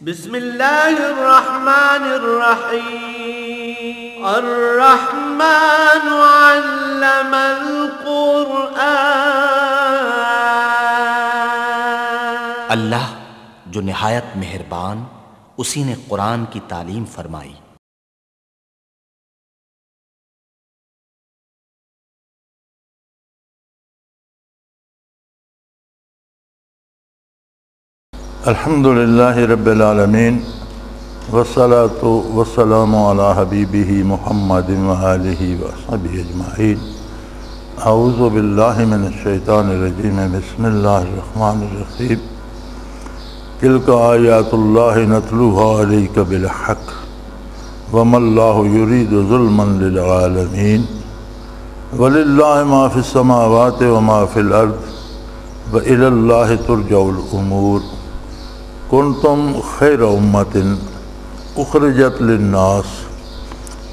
بسم اللہ الرحمن الرحیم الرحمن علم القرآن۔ اللہ جو نہایت مہربان، اسی نے قرآن کی تعلیم فرمائی۔ الحمد للہ رب العالمین والصلاة والسلام علی حبیبہ محمد وآلہ وصحبہ اجمعین۔ اعوذ باللہ من الشیطان الرجیم، بسم اللہ الرحمن الرحیم۔ تلک آیات اللہ نتلوہا علیک بالحق وما اللہ یرید ظلما للعالمین وللہ ما فی السماوات وما فی الارض وإلی اللہ ترجع الامور۔ کنتم خیر امت اخرجت للناس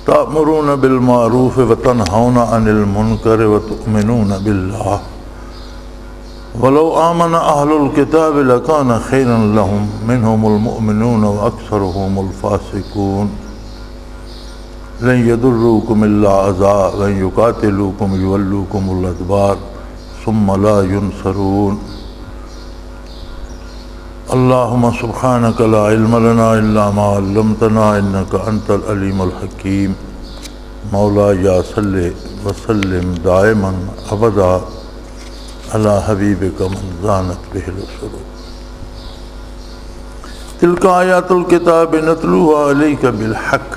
تأمرون بالمعروف وتنہون عن المنکر وتؤمنون باللہ ولو آمن اہل الکتاب لکان خیرا لہم منہم المؤمنون واکثرهم الفاسقون۔ لن یضروکم الا اذى وان یقاتلوکم یولوکم الادبار ثم لا ینصرون۔ اللہم سبحانک لا علم لنا الا ما علمتنا انک انت العلیم الحکیم۔ مولا یا صلی وسلم دائما ابدا علی حبیبک من زانت بہ السرور۔ تلک آیات الکتاب نتلوہا علیک بالحق۔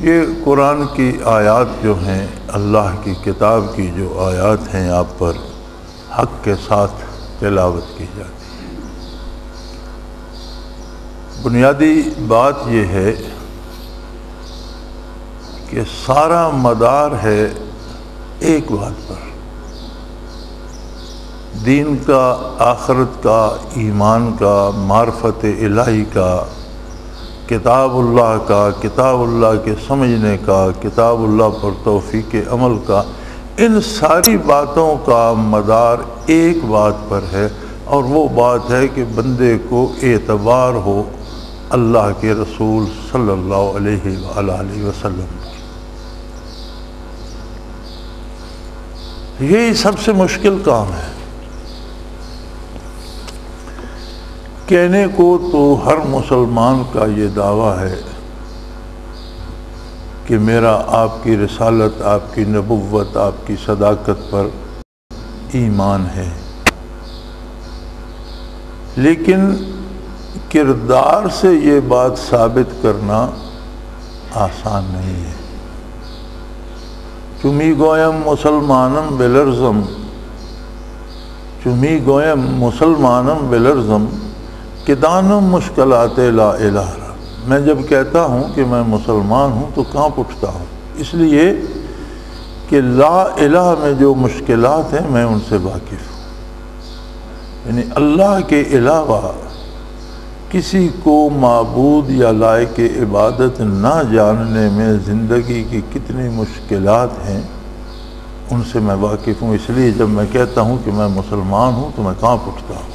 یہ قرآن کی آیات جو ہیں، اللہ کی کتاب کی جو آیات ہیں، آپ پر حق کے ساتھ تلاوت کی جاتی ہے۔ بنیادی بات یہ ہے کہ سارا مدار ہے ایک بات پر، دین کا، آخرت کا، ایمان کا، معرفت الہی کا، کتاب اللہ کا، کتاب اللہ کے سمجھنے کا، کتاب اللہ پر توفیق عمل کا، ان ساری باتوں کا مدار ایک بات پر ہے، اور وہ بات ہے کہ بندے کو اعتبار ہو اللہ کے رسول صلی اللہ علیہ وآلہ وسلم پر۔ یہی سب سے مشکل کام ہے۔ کہنے کو تو ہر مسلمان کا یہ دعویٰ ہے کہ میرا آپ کی رسالت، آپ کی نبوت، آپ کی صداقت پر ایمان ہے، لیکن کردار سے یہ بات ثابت کرنا آسان نہیں ہے۔ چمی گویم مسلمانم بلرزم، چمی گویم مسلمانم بلرزم کہ دانم مشکلات لا الہ۔ میں جب کہتا ہوں کہ میں مسلمان ہوں تو کہاں اٹھتا ہوں، اس لیے کہ لا الہ میں جو مشکلات ہیں میں ان سے واقف ہوں۔ یعنی اللہ کے علاوہ کسی کو معبود یا لائق عبادت نہ جاننے میں زندگی کی کتنی مشکلات ہیں، ان سے میں واقف ہوں۔ اس لیے جب میں کہتا ہوں کہ میں مسلمان ہوں تو میں کہاں اٹھتا ہوں۔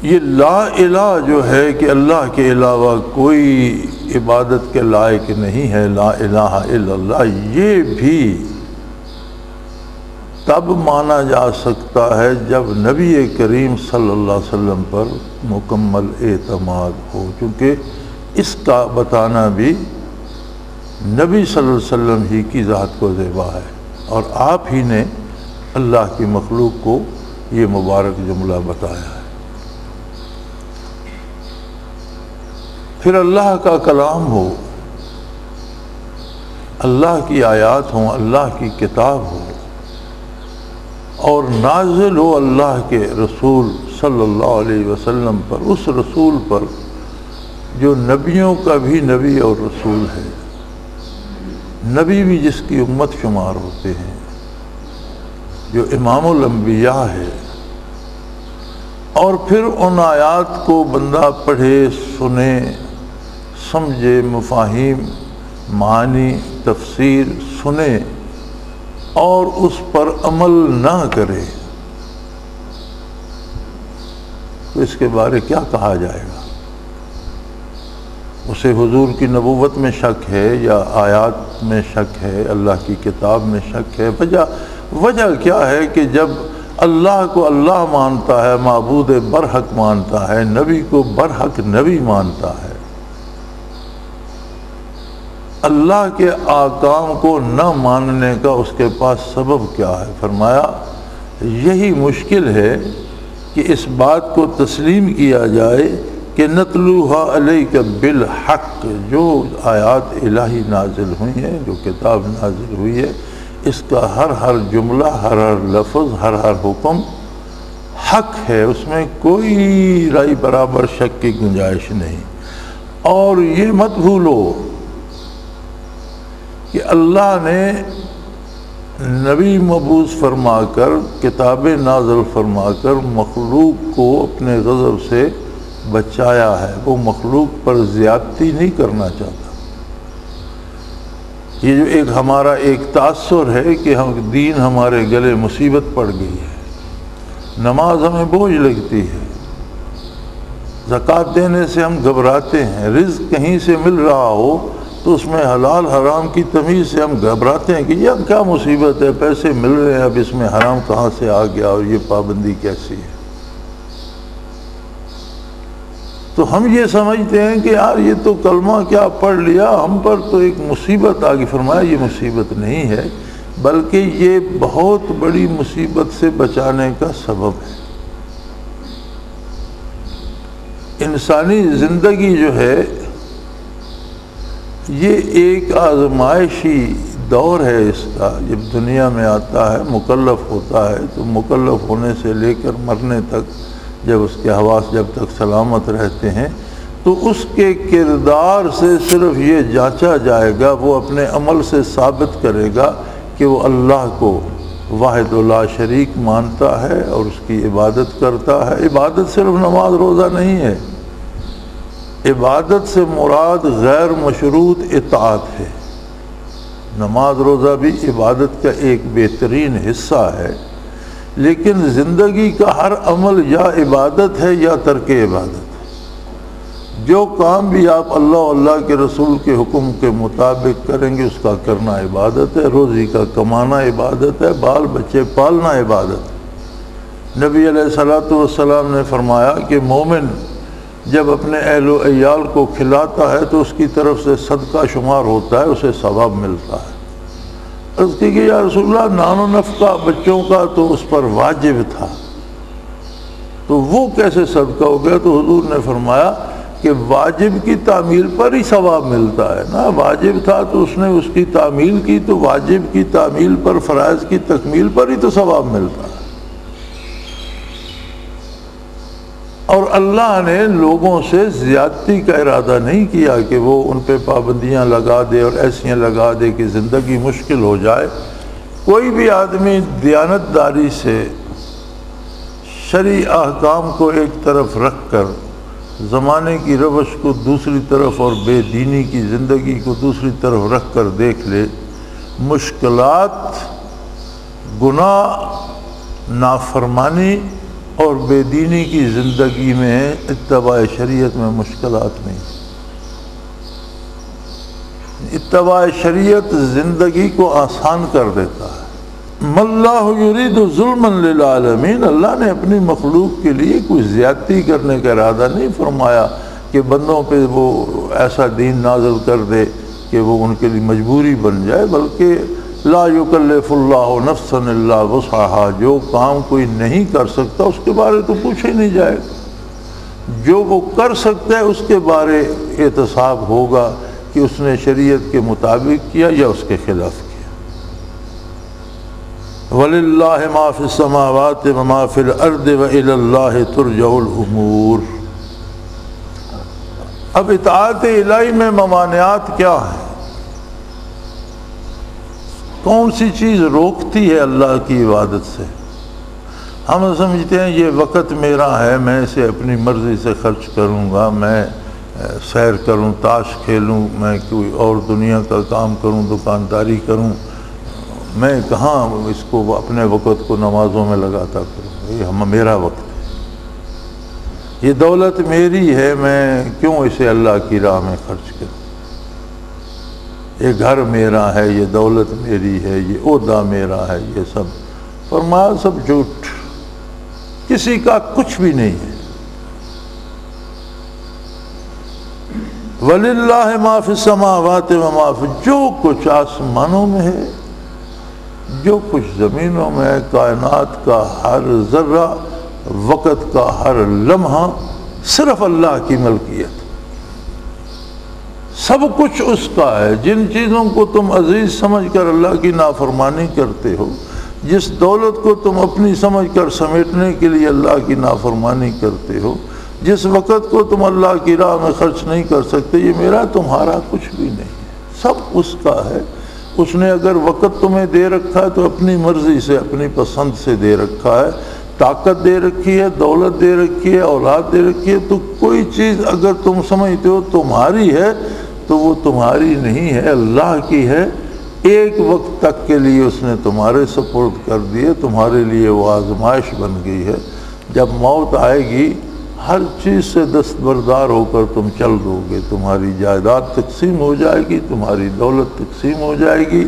یہ لا الہ جو ہے کہ اللہ کے علاوہ کوئی عبادت کے لائق نہیں ہے، لا الہ الا اللہ، یہ بھی تب مانا جا سکتا ہے جب نبی کریم صلی اللہ علیہ وسلم پر مکمل اعتماد ہو، کیونکہ اس کا بتانا بھی نبی صلی اللہ علیہ وسلم ہی کی ذات کو زیبا ہے، اور آپ ہی نے اللہ کی مخلوق کو یہ مبارک جملہ بتایا ہے۔ پھر اللہ کا کلام ہو، اللہ کی آیات ہوں، اللہ کی کتاب ہو، اور نازل ہو اللہ کے رسول صلی اللہ علیہ وسلم پر، اس رسول پر جو نبیوں کا بھی نبی اور رسول ہے، نبی بھی جس کی امت شمار ہوتے ہیں، جو امام الانبیاء ہے، اور پھر ان آیات کو بندہ پڑھے، سنے، سمجھے، مفاہیم، معنی، تفسیر سنے اور اس پر عمل نہ کرے، تو اس کے بارے کیا کہا جائے گا؟ اسے حضور کی نبوت میں شک ہے یا آیات میں شک ہے، اللہ کی کتاب میں شک ہے؟ وجہ کیا ہے کہ جب اللہ کو اللہ مانتا ہے، معبود برحق مانتا ہے، نبی کو برحق نبی مانتا ہے، اللہ کے احکام کو نہ ماننے کا اس کے پاس سبب کیا ہے؟ فرمایا یہی مشکل ہے کہ اس بات کو تسلیم کیا جائے کہ نتلوہا علیک بالحق، جو آیات الہی نازل ہوئی ہیں، جو کتاب نازل ہوئی ہے، اس کا ہر جملہ، ہر لفظ، ہر حکم حق ہے، اس میں کوئی رائے برابر شک کی گنجائش نہیں۔ اور یہ مت بھولو کہ اللہ نے نبی مبعوث فرما کر، کتابیں نازل فرما کر مخلوق کو اپنے غضب سے بچایا ہے، وہ مخلوق پر زیادتی نہیں کرنا چاہتا۔ یہ جو ہمارا ایک تاثر ہے کہ دین ہمارے گلے مصیبت پڑ گئی ہے، نماز ہمیں بوجھ لگتی ہے، زکوٰۃ دینے سے ہم گھبراتے ہیں، رزق کہیں سے مل رہا ہو تو اس میں حلال حرام کی تمیز سے ہم گھبراتے ہیں کہ یہ کیا مصیبت ہے، پیسے مل رہے ہیں، اب اس میں حرام کہاں سے آ گیا اور یہ پابندی کیسی ہے؟ تو ہم یہ سمجھتے ہیں کہ یار یہ تو کلمہ کیا پڑھ لیا، ہم پر تو ایک مصیبت آ گئی۔ فرمایا یہ مصیبت نہیں ہے، بلکہ یہ بہت بڑی مصیبت سے بچانے کا سبب ہے۔ انسانی زندگی جو ہے یہ ایک آزمائشی دور ہے اس کا۔ جب دنیا میں آتا ہے، مکلف ہوتا ہے، تو مکلف ہونے سے لے کر مرنے تک، جب اس کے حواس جب تک سلامت رہتے ہیں، تو اس کے کردار سے صرف یہ جانچا جائے گا، وہ اپنے عمل سے ثابت کرے گا کہ وہ اللہ کو واحد لا شریک مانتا ہے اور اس کی عبادت کرتا ہے۔ عبادت صرف نماز روزہ نہیں ہے، عبادت سے مراد غیر مشروط اطاعت ہے۔ نماز روزہ بھی عبادت کا ایک بہترین حصہ ہے، لیکن زندگی کا ہر عمل یا عبادت ہے یا ترک عبادت ہے۔ جو کام بھی آپ اللہ اور اللہ کے رسول کے حکم کے مطابق کریں گے، اس کا کرنا عبادت ہے، روزی کا کمانا عبادت ہے، بال بچے پالنا عبادت ہے۔ نبی علیہ الصلوۃ والسلام نے فرمایا کہ مومن جب اپنے اہل و عیال کو کھلاتا ہے تو اس کی طرف سے صدقہ شمار ہوتا ہے، اسے ثواب ملتا ہے۔ عرض کی کہ یا رسول اللہ، نان و نفقہ بچوں کا تو اس پر واجب تھا، تو وہ کیسے صدقہ ہو گیا؟ تو حضور نے فرمایا کہ واجب کی تعمیل پر ہی ثواب ملتا ہے نا۔ واجب تھا تو اس نے اس کی تعمیل کی، تو واجب کی تعمیل پر، فرائض کی تکمیل پر ہی تو ثواب ملتا ہے۔ اور اللہ نے لوگوں سے زیادتی کا ارادہ نہیں کیا کہ وہ ان پہ پابندیاں لگا دے اور ایسیاں لگا دے کہ زندگی مشکل ہو جائے۔ کوئی بھی آدمی دیانتداری سے شرعی احکام کو ایک طرف رکھ کر زمانے کی روش کو دوسری طرف اور بے دینی کی زندگی کو دوسری طرف رکھ کر دیکھ لے، مشکلات، گناہ، نافرمانی اور بے دینی کی زندگی میں اتباع شریعت میں مشکلات نہیں۔ اتباع شریعت زندگی کو آسان کر دیتا ہے۔ مَاللَّهُ يُرِيدُ ظُلْمًا لِلْعَالَمِينَ، اللہ نے اپنی مخلوق کے لیے کوئی زیادتی کرنے کا ارادہ نہیں فرمایا کہ بندوں پہ وہ ایسا دین نازل کر دے کہ وہ ان کے لیے مجبوری بن جائے، بلکہ لا یکلف اللہ نفسا الا وسعها، جو کام کوئی نہیں کر سکتا اس کے بارے تو پوچھا ہی نہیں جائے گا، جو وہ کر سکتا ہے اس کے بارے احتساب ہوگا کہ اس نے شریعت کے مطابق کیا یا اس کے خلاف کیا۔ وَلِلَّهِ مَا فِي السَّمَاوَاتِ وَمَا فِي الْأَرْضِ وَإِلَى اللَّهِ تُرْجَعُ الْأُمُورُ۔ اب اطاعت الہی میں ممانعات کیا ہیں؟ کون سی چیز روکتی ہے اللہ کی عبادت سے؟ ہم سمجھتے ہیں یہ وقت میرا ہے، میں اسے اپنی مرضی سے خرچ کروں گا، میں سیر کروں، تاش کھیلوں، میں کوئی اور دنیا کا کام کروں، دکانداری کروں، میں کہاں اس کو اپنے وقت کو نمازوں میں لگاتا کروں، یہ میرا وقت ہے۔ یہ دولت میری ہے، میں کیوں اسے اللہ کی راہ میں خرچ کروں؟ یہ گھر میرا ہے، یہ دولت میری ہے، یہ عہدہ میرا ہے، یہ سب فرمایا سب جھوٹ، کسی کا کچھ بھی نہیں ہے۔ وَلِلَّهِ مَا فِي السَّمَاوَاتِ وَمَا فِي، جو کچھ آسمانوں میں ہے، جو کچھ زمینوں میں ہے، کائنات کا ہر ذرہ، وقت کا ہر لمحہ صرف اللہ کی ملکیت، سب کچھ اس کا ہے۔ جن چیزوں کو تم عزیز سمجھ کر اللہ کی نافرمانی کرتے ہو، جس دولت کو تم اپنی سمجھ کر سمیٹنے کے لیے اللہ کی نافرمانی کرتے ہو، جس وقت کو تم اللہ کی راہ میں خرچ نہیں کر سکتے، یہ میرا تمہارا کچھ بھی نہیں ہے، سب اس کا ہے۔ اس نے اگر وقت تمہیں دے رکھا ہے تو اپنی مرضی سے، اپنی پسند سے دے رکھا ہے، طاقت دے رکھی ہے، دولت دے رکھی ہے، اولاد دے رکھی ہے، تو کوئی چیز اگر تم سمجھتے ہو تمہاری ہے تو وہ تمہاری نہیں ہے، اللہ کی ہے۔ ایک وقت تک کے لیے اس نے تمہارے سپرد کر دیے، تمہارے لیے وہ آزمائش بن گئی ہے۔ جب موت آئے گی ہر چیز سے دستبردار ہو کر تم چل دو گے، تمہاری جائیداد تقسیم ہو جائے گی، تمہاری دولت تقسیم ہو جائے گی،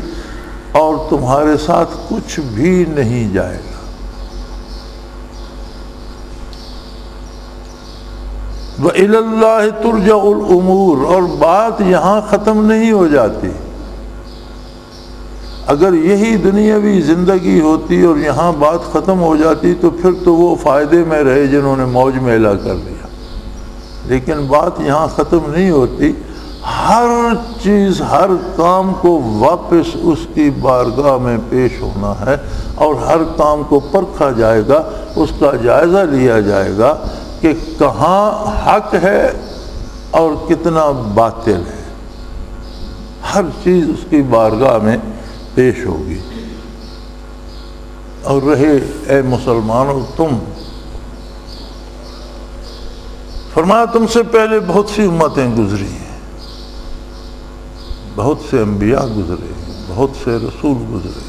اور تمہارے ساتھ کچھ بھی نہیں جائے گا۔ وَإِلَى اللَّهِ تُرْجَعُ الْأُمُورُ، اور بات یہاں ختم نہیں ہو جاتی۔ اگر یہی دنیاوی زندگی ہوتی اور یہاں بات ختم ہو جاتی تو پھر تو وہ فائدے میں رہے جنہوں نے موج میلہ کر لیا، لیکن بات یہاں ختم نہیں ہوتی۔ ہر چیز، ہر کام کو واپس اس کی بارگاہ میں پیش ہونا ہے، اور ہر کام کو پرکھا جائے گا، اس کا جائزہ لیا جائے گا کہ کہاں حق ہے اور کتنا باطل ہے۔ ہر چیز اس کی بارگاہ میں پیش ہوگی۔ اور رہے اے مسلمانوں تم، فرمایا تم سے پہلے بہت سی امتیں گزری ہیں، بہت سے انبیاء گزرے، بہت سے رسول گزرے،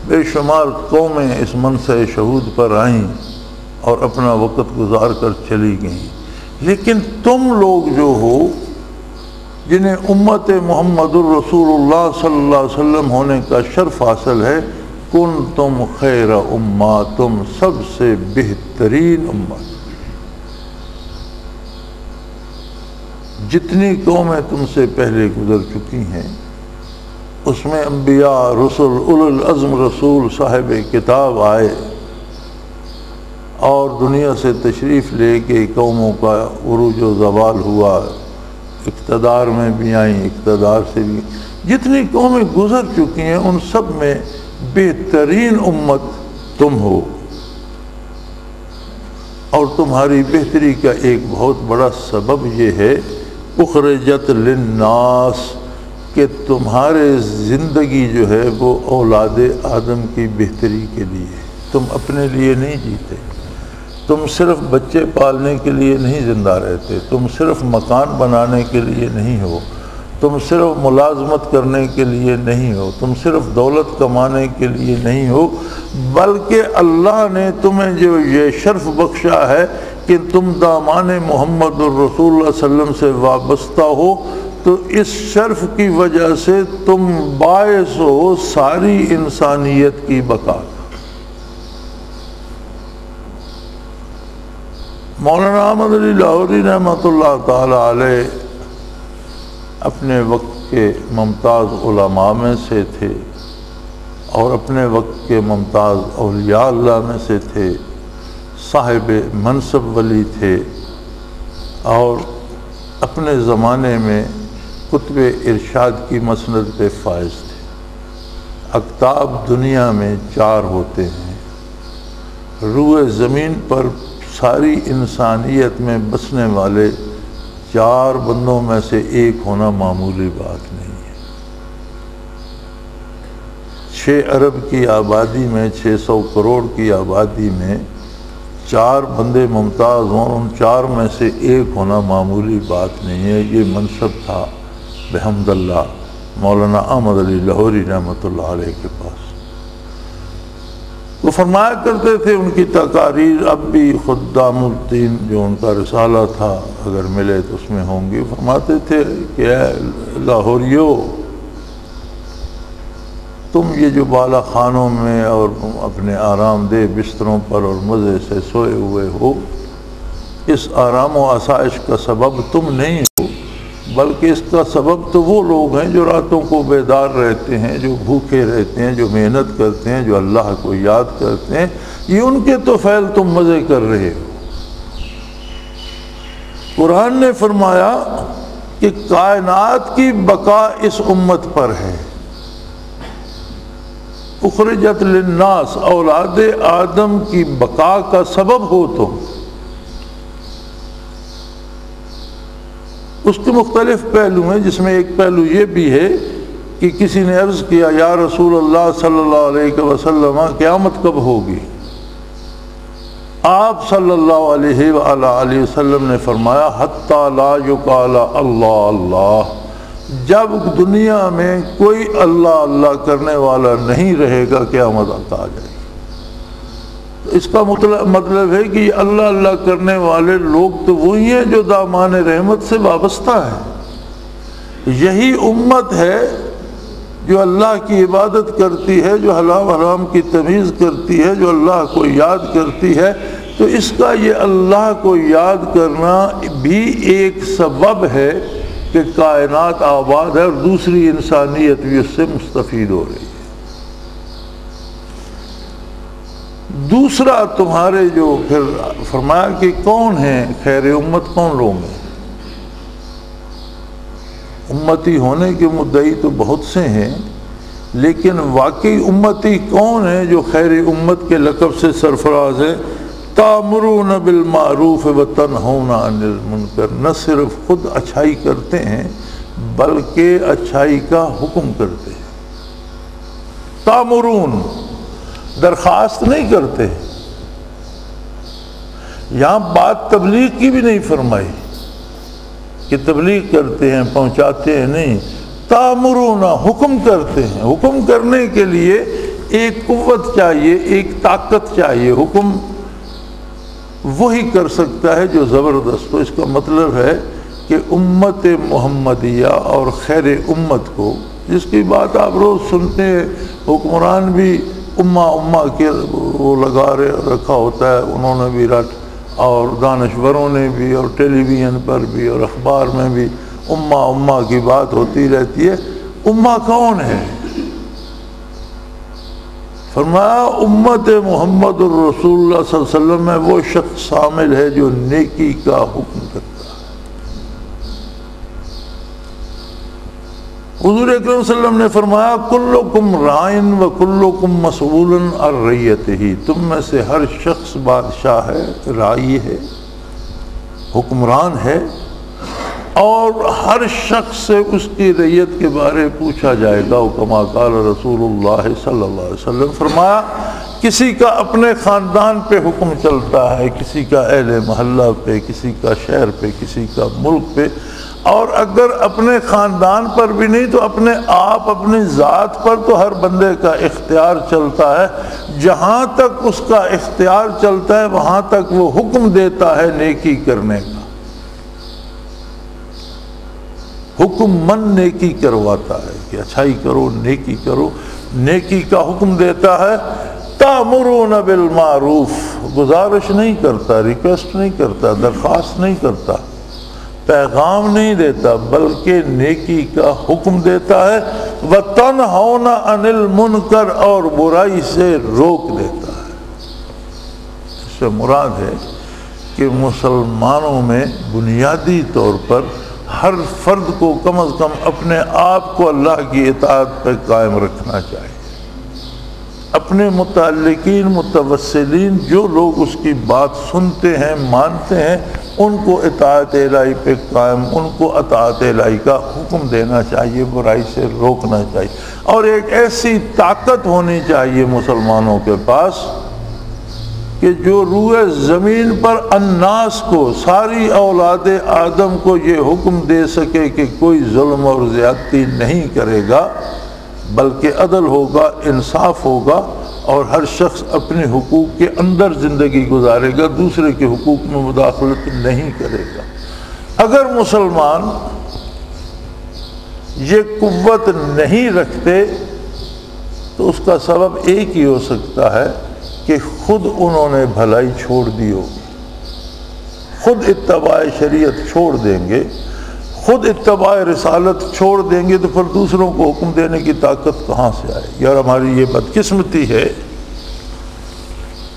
بے شمار قومیں اس منصع شہود پر آئیں اور اپنا وقت گزار کر چلی گئیں، لیکن تم لوگ جو ہو جنہیں امت محمد الرسول اللہ صلی اللہ علیہ وسلم ہونے کا شرف حاصل ہے، کن تم خیر امہ، تم سب سے بہترین امت۔ جتنی قومیں تم سے پہلے گزر چکی ہیں اس میں انبیاء، رسل، اولو العزم رسول، صاحب کتاب آئے اور دنیا سے تشریف لے کے قوموں کا عروج و زوال ہوا، اقتدار میں بھی آئیں، اقتدار سے بھی۔ جتنی قومیں گزر چکی ہیں ان سب میں بہترین امت تم ہو، اور تمہاری بہتری کا ایک بہت بڑا سبب یہ ہے اخرجت للناس، کہ تمہارے زندگی جو ہے وہ اولاد آدم کی بہتری کے لیے، تم اپنے لیے نہیں جیتے، تم صرف بچے پالنے کے لیے نہیں زندہ رہتے، تم صرف مکان بنانے کے لیے نہیں ہو، تم صرف ملازمت کرنے کے لیے نہیں ہو، تم صرف دولت کمانے کے لیے نہیں ہو، بلکہ اللہ نے تمہیں جو یہ شرف بخشا ہے کہ تم دامان محمد الرسول اللہ علیہ وسلم سے وابستہ ہو، تو اس شرف کی وجہ سے تم باعث ہو ساری انسانیت کی بقا۔ مولانا احمد علی لاہوری رحمۃ اللہ تعالی علیہ اپنے وقت کے ممتاز علماء میں سے تھے، اور اپنے وقت کے ممتاز اولیاء اللہ میں سے تھے، صاحب منصب ولی تھے، اور اپنے زمانے میں کتب ارشاد کی مسند پہ فائز تھے۔ اقطاب دنیا میں 4 ہوتے ہیں، روئے زمین پر ساری انسانیت میں بسنے والے 4 بندوں میں سے ایک ہونا معمولی بات نہیں ہے۔ 6 ارب کی آبادی میں، 600 کروڑ کی آبادی میں 4 بندے ممتاز ہوں، ان 4 میں سے ایک ہونا معمولی بات نہیں ہے۔ یہ منصب تھا بحمد اللہ مولانا احمد علی لاہوری رحمۃ اللہ علیہ کے پاس۔ وہ فرمایا کرتے تھے، ان کی تقاریر اب بھی خدام الدین جو ان کا رسالہ تھا اگر ملے تو اس میں ہوں گی، فرماتے تھے کہ اے لاہوریو، تم یہ جو بالا خانوں میں اور اپنے آرام دہ بستروں پر اور مزے سے سوئے ہوئے ہو، اس آرام و آسائش کا سبب تم نہیں ہو، بلکہ اس کا سبب تو وہ لوگ ہیں جو راتوں کو بیدار رہتے ہیں، جو بھوکے رہتے ہیں، جو محنت کرتے ہیں، جو اللہ کو یاد کرتے ہیں، یہ ان کے تو فعل تم مزے کر رہے ہو۔ قرآن نے فرمایا کہ کائنات کی بقا اس امت پر ہے، اخرجت للناس، اولاد آدم کی بقا کا سبب ہو تم۔ اس کے مختلف پہلو ہیں، جس میں ایک پہلو یہ بھی ہے کہ کسی نے عرض کیا یا رسول اللہ صلی اللہ علیہ وسلم قیامت کب ہوگی؟ آپ صلی اللہ علیہ وآلہ وسلم نے فرمایا حتی لا یقال اللہ اللہ، جب دنیا میں کوئی اللہ اللہ کرنے والا نہیں رہے گا قیامت آ جائے گی۔ اس کا مطلب ہے کہ یہ اللہ اللہ کرنے والے لوگ تو وہی ہیں جو دامان رحمت سے وابستہ ہیں۔ یہی امت ہے جو اللہ کی عبادت کرتی ہے، جو حلال حرام کی تمیز کرتی ہے، جو اللہ کو یاد کرتی ہے۔ تو اس کا یہ اللہ کو یاد کرنا بھی ایک سبب ہے کہ کائنات آباد ہے، اور دوسری انسانیت بھی اس سے مستفید ہو رہی ہے۔ دوسرا تمہارے جو پھر فرمایا کہ کون ہیں خیر امت، کون لوگ ہیں؟ امتی ہونے کے مدعی تو بہت سے ہیں، لیکن واقعی امتی کون ہیں جو خیر امت کے لقب سے سرفراز ہے؟ تامرون بالمعروف وتنہون عن المنکر، نہ صرف خود اچھائی کرتے ہیں بلکہ اچھائی کا حکم کرتے ہیں۔ تامرون درخواست نہیں کرتے، یہاں بات تبلیغ کی بھی نہیں فرمائی کہ تبلیغ کرتے ہیں، پہنچاتے ہیں، نہیں، تامرون حکم کرتے ہیں۔ حکم کرنے کے لیے ایک قوت چاہیے، ایک طاقت چاہیے۔ حکم وہی کر سکتا ہے جو زبردست ہو۔ اس کا مطلب ہے کہ امت محمدیہ اور خیر امت کو، جس کی بات آپ روز سنتے ہیں، حکمران بھی امہ کے وہ لگا رکھا ہوتا ہے، انہوں نے بھی رٹ، اور دانشوروں نے بھی، اور ٹیلی ویژن پر بھی اور اخبار میں بھی امہ کی بات ہوتی رہتی ہے۔ امہ کون ہے؟ فرمایا امت محمد الرسول اللہ صلی اللہ علیہ وسلم میں وہ شخص شامل ہے جو نیکی کا حکم کرتا ہے۔ حضور اکرم صلی اللہ علیہ وسلم نے فرمایا کلکم رائن و کلکم مسئول عن رعیتہ، تم میں سے ہر شخص بادشاہ ہے، رائی ہے، حکمران ہے، اور ہر شخص سے اس کی رعیت کے بارے پوچھا جائے گا۔ کما قال رسول اللہ صلی اللہ علیہ وسلم، فرمایا کسی کا اپنے خاندان پہ حکم چلتا ہے، کسی کا اہل محلہ پہ، کسی کا شہر پہ، کسی کا ملک پہ، اور اگر اپنے خاندان پر بھی نہیں تو اپنے آپ، اپنی ذات پر تو ہر بندے کا اختیار چلتا ہے۔ جہاں تک اس کا اختیار چلتا ہے وہاں تک وہ حکم دیتا ہے نیکی کرنے کا، حکم من نیکی کرواتا ہے کہ اچھائی کرو، نیکی کرو، نیکی کا حکم دیتا ہے۔ تامرون بالمعروف، گزارش نہیں کرتا، ریکویسٹ نہیں کرتا، درخواست نہیں کرتا، پیغام نہیں دیتا، بلکہ نیکی کا حکم دیتا ہے۔ وَتَنْهَوْنَ عَنِ الْمُنْكَرِ، اور برائی سے روک دیتا ہے۔ اس سے مراد ہے کہ مسلمانوں میں بنیادی طور پر ہر فرد کو کم از کم اپنے آپ کو اللہ کی اطاعت پہ قائم رکھنا چاہیے۔ اپنے متعلقین، متوسلین، جو لوگ اس کی بات سنتے ہیں، مانتے ہیں، ان کو اطاعت الہی پہ قائم، ان کو اطاعت الہی کا حکم دینا چاہیے، برائی سے روکنا چاہیے۔ اور ایک ایسی طاقت ہونی چاہیے مسلمانوں کے پاس کہ جو روئے زمین پر الناس کو، ساری اولاد آدم کو یہ حکم دے سکے کہ کوئی ظلم اور زیادتی نہیں کرے گا، بلکہ عدل ہوگا، انصاف ہوگا، اور ہر شخص اپنے حقوق کے اندر زندگی گزارے گا، دوسرے کے حقوق میں مداخلت نہیں کرے گا۔ اگر مسلمان یہ قوت نہیں رکھتے تو اس کا سبب ایک ہی ہو سکتا ہے کہ خود انہوں نے بھلائی چھوڑ دی ہو، خود اتباع شریعت چھوڑ دیں گے، خود اتباع رسالت چھوڑ دیں گے، تو پھر دوسروں کو حکم دینے کی طاقت کہاں سے آئے گی؟ اور ہماری یہ بدقسمتی ہے،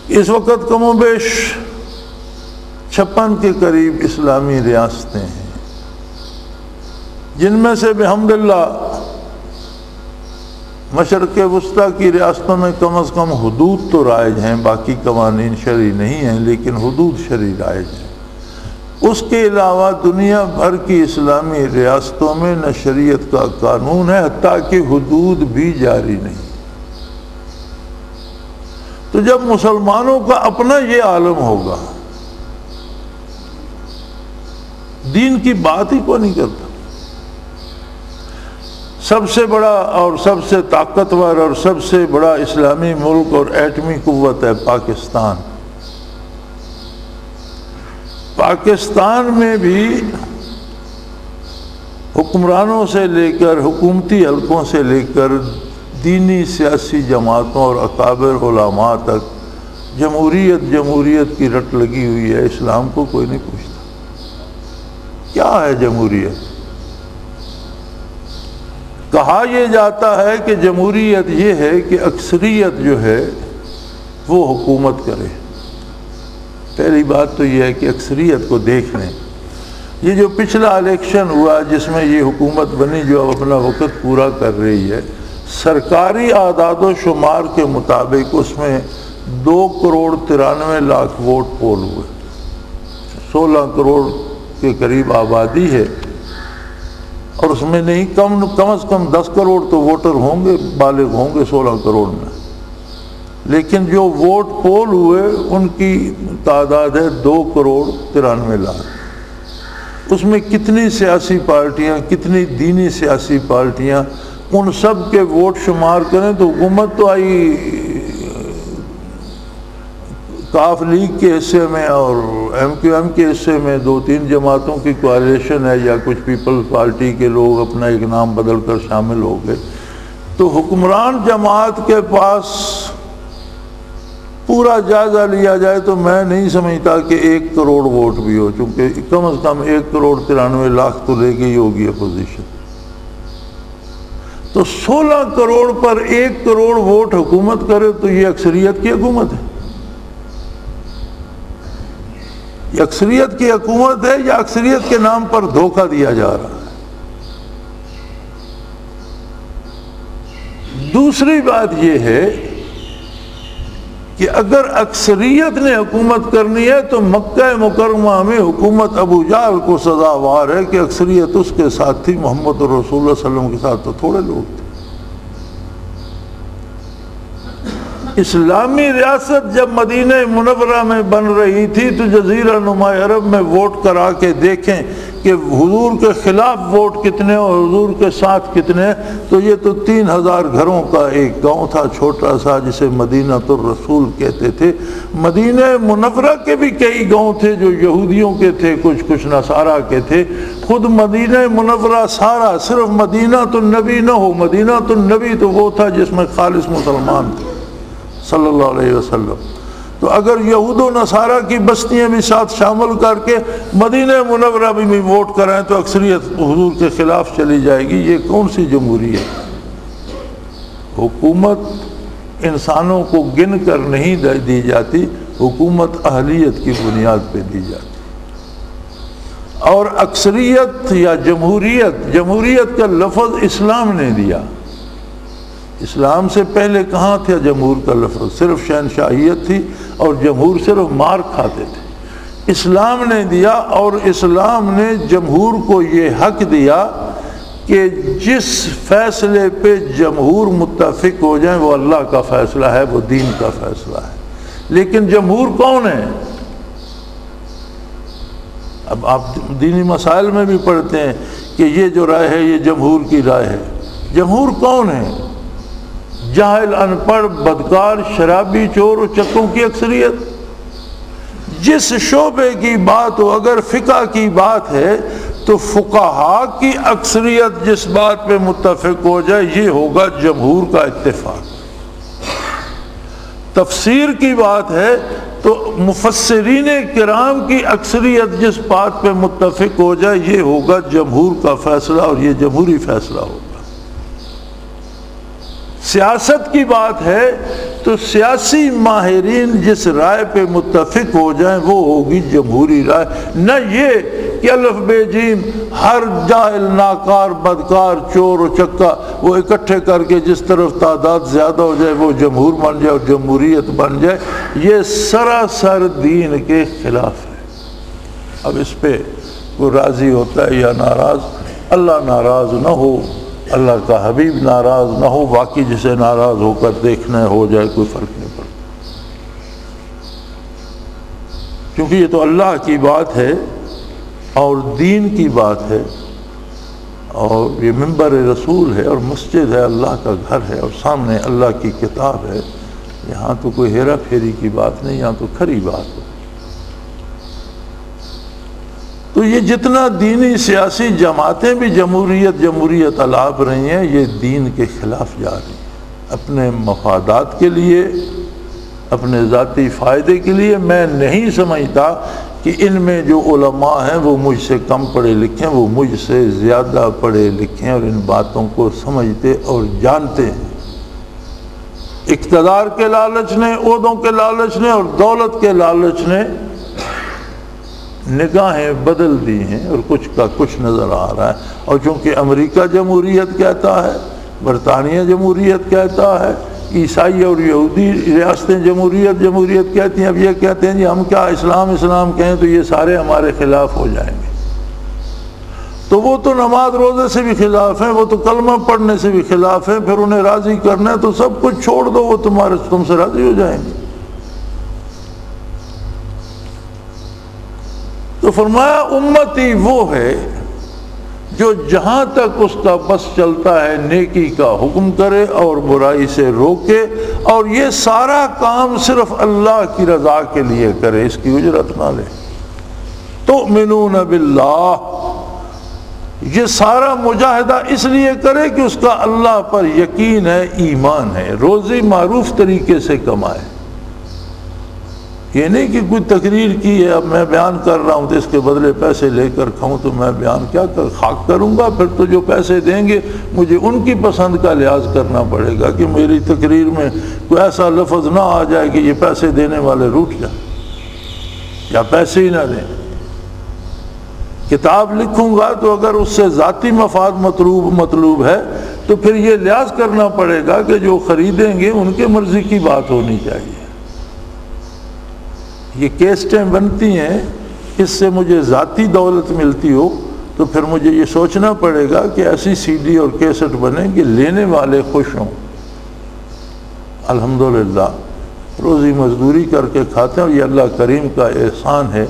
اس وقت کم و بیش 56 کے قریب اسلامی ریاستیں ہیں، جن میں سے بحمداللہ مشرق وسطیٰ کی ریاستوں میں کم از کم حدود تو رائج ہیں، باقی قوانین شرعی نہیں ہیں لیکن حدود شرعی رائج ہیں۔ اس کے علاوہ دنیا بھر کی اسلامی ریاستوں میں نہ شریعت کا قانون ہے، حتیٰ کہ حدود بھی جاری نہیں۔ تو جب مسلمانوں کا اپنا یہ عالم ہوگا، دین کی بات ہی کو نہیں کرتا۔ سب سے بڑا اور سب سے طاقتور اور سب سے بڑا اسلامی ملک اور ایٹمی قوت ہے پاکستان۔ پاکستان میں بھی حکمرانوں سے لے کر حکومتی حلقوں سے لے کر دینی سیاسی جماعتوں اور اکابر علماء تک جمہوریت کی رٹ لگی ہوئی ہے۔ اسلام کو کوئی نہیں پوچھتا کیا ہے جمہوریت۔ کہا یہ جاتا ہے کہ جمہوریت یہ ہے کہ اکثریت جو ہے وہ حکومت کرے۔ پہلی بات تو یہ ہے کہ اکثریت کو دیکھ لیں، یہ جو پچھلا الیکشن ہوا جس میں یہ حکومت بنی جو اب اپنا وقت پورا کر رہی ہے، سرکاری اعداد و شمار کے مطابق اس میں 2,93,00,000 ووٹ پول ہوئے، 16 کروڑ کے قریب آبادی ہے، اور اس میں نہیں کم از کم 10 کروڑ تو ووٹر ہوں گے، بالغ ہوں گے 16 کروڑ میں، لیکن جو ووٹ پول ہوئے ان کی تعداد ہے 2,93,00,000۔ اس میں کتنی سیاسی پارٹیاں، کتنی دینی سیاسی پارٹیاں، ان سب کے ووٹ شمار کریں تو حکومت تو آئی کاف لیگ کے حصے میں اور MQM کے حصے میں 2-3 جماعتوں کی کوalition ہے، یا کچھ پیپلز پارٹی کے لوگ اپنا ایک نام بدل کر شامل ہو گئے۔ تو حکمران جماعت کے پاس پورا جائزہ لیا جائے تو میں نہیں سمجھتا کہ 1 کروڑ ووٹ بھی ہو، چونکہ کم از کم 1,93,00,000 تو لے گئی ہوگی اپوزیشن۔ تو 16 کروڑ پر 1 کروڑ ووٹ حکومت کرے تو یہ اکثریت کی حکومت ہے؟ یہ اکثریت کی حکومت ہے یا اکثریت کے نام پر دھوکہ دیا جا رہا ہے؟ دوسری بات یہ ہے کہ اگر اکثریت نے حکومت کرنی ہے تو مکہ مکرمہ میں حکومت ابو جہل کو سزاوار ہے کہ اکثریت اس کے ساتھ تھی، محمد رسول اللہ صلی اللہ علیہ وسلم کے ساتھ تو تھوڑے لوگ تھے۔ اسلامی ریاست جب مدینہ منورہ میں بن رہی تھی تو جزیرہ نما عرب میں ووٹ کرا کے دیکھیں کہ حضور کے خلاف ووٹ کتنے اور حضور کے ساتھ کتنے، تو یہ تو 3,000 گھروں کا ایک گاؤں تھا چھوٹا سا جسے مدینہ الرسول کہتے تھے۔ مدینہ منورہ کے بھی کئی گاؤں تھے جو یہودیوں کے تھے، کچھ نصارہ کے تھے۔ خود مدینہ منورہ سارا صرف مدینہ النبی نہ ہو، مدینہ النبی تو وہ تھا جس میں خالص مسلمان تھے صلی اللہ علیہ وسلم۔ تو اگر یہود و نصارہ کی بستیاں بھی ساتھ شامل کر کے مدینہ منورہ بھی ووٹ کرائیں تو اکثریت حضور کے خلاف چلی جائے گی۔ یہ کون سی جمہوریت ہے؟ حکومت انسانوں کو گن کر نہیں دی جاتی، حکومت اہلیت کی بنیاد پہ دی جاتی۔ اور اکثریت یا جمہوریت کا لفظ اسلام نے دیا۔ اسلام سے پہلے کہاں تھا جمہور کا لفظ؟ صرف شہنشاہیت تھی اور جمہور صرف مار کھاتے تھے۔ اسلام نے دیا، اور اسلام نے جمہور کو یہ حق دیا کہ جس فیصلے پہ جمہور متفق ہو جائیں وہ اللہ کا فیصلہ ہے، وہ دین کا فیصلہ ہے۔ لیکن جمہور کون ہے؟ اب آپ دینی مسائل میں بھی پڑھتے ہیں کہ یہ جو رائے ہے یہ جمہور کی رائے ہے۔ جمہور کون ہے؟ جاہل، ان پڑھ، بدکار، شرابی، چور و چکوں کی اکثریت. جس شعبے کی بات ہو، اگر فقہ کی بات ہے تو فقہا کی اکثریت جس بات پہ متفق ہو جائے یہ ہوگا جمہور کا اتفاق. تفسیر کی بات ہے تو مفسرین کرام کی اکثریت جس بات پہ متفق ہو جائے یہ ہوگا جمہور کا فیصلہ، اور یہ جمہوری فیصلہ ہوگا. سیاست کی بات ہے تو سیاسی ماہرین جس رائے پہ متفق ہو جائیں وہ ہوگی جمہوری رائے. نہ یہ کہ الف بے جیم ہر جاہل، ناکار، بدکار، چور و چکا وہ اکٹھے کر کے جس طرف تعداد زیادہ ہو جائے وہ جمہور بن جائے اور جمہوریت بن جائے. یہ سراسر دین کے خلاف ہے. اب اس پہ کوئی راضی ہوتا ہے یا ناراض، اللہ ناراض نہ ہو، اللہ کا حبیب ناراض نہ ہو، باقی جسے ناراض ہو کر دیکھنا ہو جائے، کوئی فرق نہیں پڑتا. کیونکہ یہ تو اللہ کی بات ہے اور دین کی بات ہے، اور یہ منبر رسول ہے اور مسجد ہے، اللہ کا گھر ہے اور سامنے اللہ کی کتاب ہے. یہاں تو کوئی ہیرا پھیری کی بات نہیں، یہاں تو کھری بات ہے. تو یہ جتنا دینی سیاسی جماعتیں بھی جمہوریت الاپ رہی ہیں یہ دین کے خلاف جا رہی ہیں اپنے مفادات کے لیے، اپنے ذاتی فائدے کے لیے. میں نہیں سمجھتا کہ ان میں جو علماء ہیں وہ مجھ سے کم پڑھے لکھے ہیں، وہ مجھ سے زیادہ پڑھے لکھے ہیں اور ان باتوں کو سمجھتے اور جانتے ہیں. اقتدار کے لالچ نے، عہدوں کے لالچ نے اور دولت کے لالچ نے نگاہیں بدل دی ہیں اور کچھ کا کچھ نظر آ رہا ہے. اور چونکہ امریکہ جمہوریت کہتا ہے، برطانیہ جمہوریت کہتا ہے، عیسائی اور یہودی ریاستیں جمہوریت کہتی ہیں، اب یہ کہتے ہیں جی ہم کیا اسلام کہیں تو یہ سارے ہمارے خلاف ہو جائیں گے. تو وہ تو نماز روزے سے بھی خلاف ہیں، وہ تو کلمہ پڑھنے سے بھی خلاف ہیں. پھر انہیں راضی کرنا ہے تو سب کچھ چھوڑ دو، وہ تم سے راضی ہو جائیں گے. تو فرمایا امتی وہ ہے جو جہاں تک اس کا بس چلتا ہے نیکی کا حکم کرے اور برائی سے روکے، اور یہ سارا کام صرف اللہ کی رضا کے لیے کرے، اس کی اجرت نہ لے. تؤمنون باللہ، یہ سارا مجاہدہ اس لیے کرے کہ اس کا اللہ پر یقین ہے، ایمان ہے. روزی معروف طریقے سے کمائے. یہ نہیں کہ کوئی تقریر کی ہے اب میں بیان کر رہا ہوں تو اس کے بدلے پیسے لے کر کھاؤں تو میں بیان کیا خاک کروں گا. پھر تو جو پیسے دیں گے مجھے ان کی پسند کا لحاظ کرنا پڑے گا کہ میری تقریر میں کوئی ایسا لفظ نہ آ جائے کہ یہ پیسے دینے والے روٹھ جائیں یا پیسے ہی نہ دیں. کتاب لکھوں گا تو اگر اس سے ذاتی مفاد مطلوب ہے تو پھر یہ لحاظ کرنا پڑے گا کہ جو خریدیں گے ان کے مرضی کی بات ہونی چاہیے. یہ کیسٹیں بنتی ہیں، اس سے مجھے ذاتی دولت ملتی ہو تو پھر مجھے یہ سوچنا پڑے گا کہ ایسی سی ڈی اور کیسٹ بنے کہ لینے والے خوش ہوں. الحمدللہ روزی مزدوری کر کے کھاتے ہیں اور یہ اللہ کریم کا احسان ہے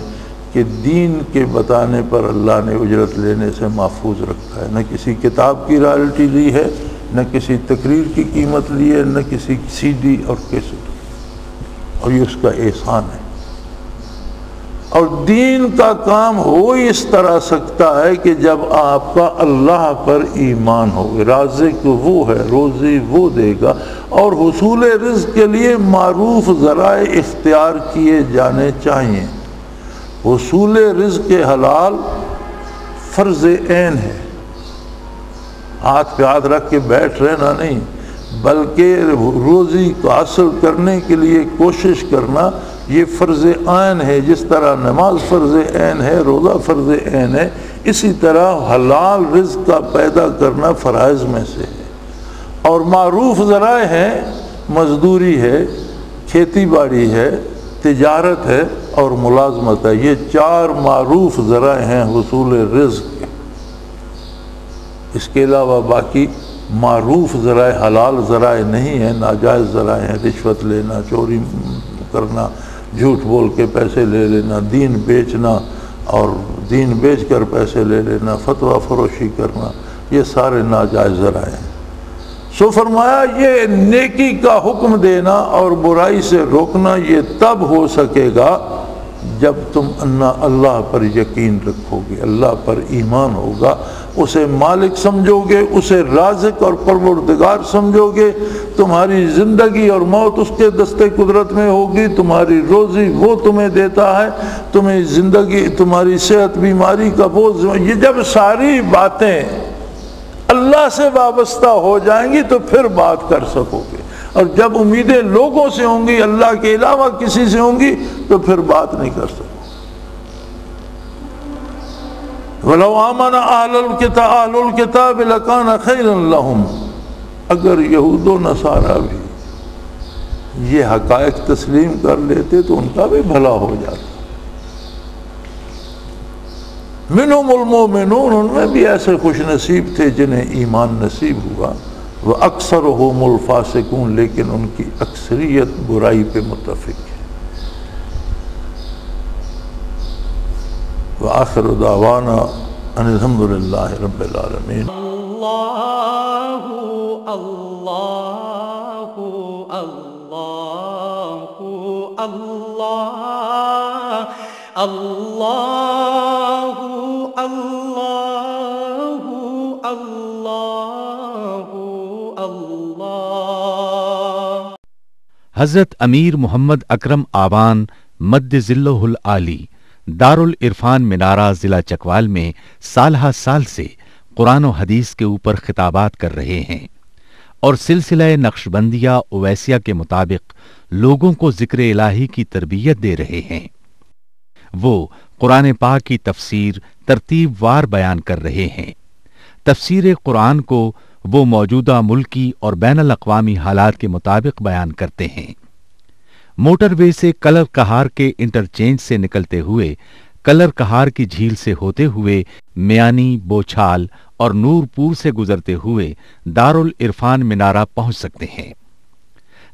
کہ دین کے بتانے پر اللہ نے اجرت لینے سے محفوظ رکھا ہے. نہ کسی کتاب کی رائلٹی لی ہے، نہ کسی تقریر کی قیمت لی ہے، نہ کسی سی ڈی اور کیسٹ، اور یہ اس کا احسان ہے. اور دین کا کام ہو اس طرح سکتا ہے کہ جب آپ کا اللہ پر ایمان ہو. رازق وہ ہے، روزی وہ دے گا، اور حصول رزق کے لیے معروف ذرائع اختیار کیے جانے چاہیے. حصول رزق حلال فرض عین ہے. ہاتھ پہ ہاتھ رکھ کے بیٹھ رہنا نہیں، بلکہ روزی کو حاصل کرنے کے لیے کوشش کرنا یہ فرض عین ہے. جس طرح نماز فرض عین ہے، روزہ فرض عین ہے، اسی طرح حلال رزق کا پیدا کرنا فرائض میں سے ہے. اور معروف ذرائع ہیں، مزدوری ہے، کھیتی باڑی ہے، تجارت ہے اور ملازمت ہے. یہ 4 معروف ذرائع ہیں حصول رزق کے. اس کے علاوہ باقی معروف ذرائع حلال ذرائع نہیں ہیں، ناجائز ذرائع ہیں. رشوت لینا، چوری کرنا، جھوٹ بول کے پیسے لے لینا، دین بیچنا اور دین بیچ کر پیسے لے لینا، فتویٰ فروشی کرنا، یہ سارے ناجائز ذرائع ہیں. سو فرمایا یہ نیکی کا حکم دینا اور برائی سے روکنا یہ تب ہو سکے گا جب تم اللہ پر یقین رکھو گے، اللہ پر ایمان ہوگا، اسے مالک سمجھو گے، اسے رازق اور پروردگار سمجھو گے، تمہاری زندگی اور موت اس کے دستے قدرت میں ہوگی، تمہاری روزی وہ تمہیں دیتا ہے، تمہیں زندگی، تمہاری صحت، بیماری کا بوجھ، یہ جب ساری باتیں اللہ سے وابستہ ہو جائیں گی تو پھر بات کر سکو گے، اور جب امیدیں لوگوں سے ہوں گی، اللہ کے علاوہ کسی سے ہوں گی، تو پھر بات نہیں کر سکو۔ وَلَوْ آمَنَ أَهْلُ الْكِتَابِ لَكَانَ خَيْرًا لَهُمْ، اگر یہود و نصارہ بھی یہ حقائق تسلیم کر لیتے تو ان کا بھی بھلا ہو جاتا۔ منہم المؤمنون، ان میں بھی ایسے خوش نصیب تھے جنہیں ایمان نصیب ہوا، وَأَكْثَرُهُمُ الْفَاسِقُونَ، لیکن ان کی اکثریت برائی پہ متفق ہے۔ وآخر دعوانا ان الحمد للہ رب العالمین۔ اللہ اللہ اللہ اللہ اللہ اللہ اللہ اللہ۔ حضرت امیر محمد اکرم آوان مد ظلہ العالی دارالعرفان منارہ ضلع چکوال میں سالہ سال سے قرآن و حدیث کے اوپر خطابات کر رہے ہیں اور سلسلہ نقشبندیہ اویسیہ کے مطابق لوگوں کو ذکر الہی کی تربیت دے رہے ہیں۔ وہ قرآن پاک کی تفسیر ترتیب وار بیان کر رہے ہیں۔ تفسیر قرآن کو وہ موجودہ ملکی اور بین الاقوامی حالات کے مطابق بیان کرتے ہیں۔ موٹر وے سے کلر کہار کے انٹرچینج سے نکلتے ہوئے، کلر کہار کی جھیل سے ہوتے ہوئے، میانی، بوچھال اور نورپور سے گزرتے ہوئے دارالعرفان منارہ پہنچ سکتے ہیں۔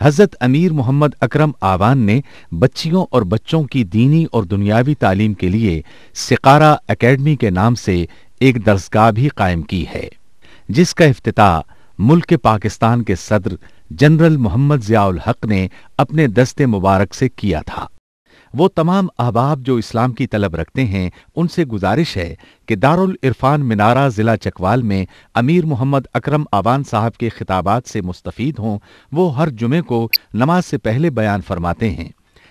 حضرت امیر محمد اکرم آوان نے بچیوں اور بچوں کی دینی اور دنیاوی تعلیم کے لیے سقارہ اکیڈمی کے نام سے ایک درسگاہ بھی قائم کی ہے، جس کا افتتاح ملک پاکستان کے صدر جنرل محمد ضیاء الحق نے اپنے دست مبارک سے کیا تھا۔ وہ تمام احباب جو اسلام کی طلب رکھتے ہیں ان سے گزارش ہے کہ دارالعرفان منارہ ضلع چکوال میں امیر محمد اکرم آوان صاحب کے خطابات سے مستفید ہوں۔ وہ ہر جمعے کو نماز سے پہلے بیان فرماتے ہیں۔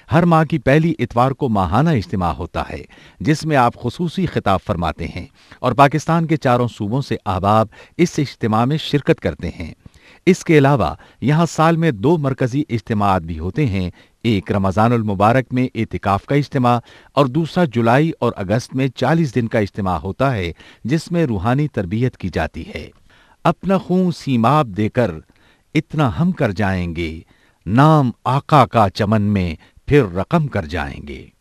ہر ماہ کی پہلی اتوار کو ماہانہ اجتماع ہوتا ہے جس میں آپ خصوصی خطاب فرماتے ہیں اور پاکستان کے چاروں صوبوں سے احباب اس اجتماع میں شرکت کرتے ہیں۔ اس کے علاوہ یہاں سال میں 2 مرکزی اجتماعات بھی ہوتے ہیں، ایک رمضان المبارک میں اعتکاف کا اجتماع اور دوسرا جولائی اور اگست میں 40 دن کا اجتماع ہوتا ہے جس میں روحانی تربیت کی جاتی ہے۔ اپنا خون سیماب دے کر اتنا ہم کر جائیں گے، نام آقا کا چمن میں پھر رقم کر جائیں گے۔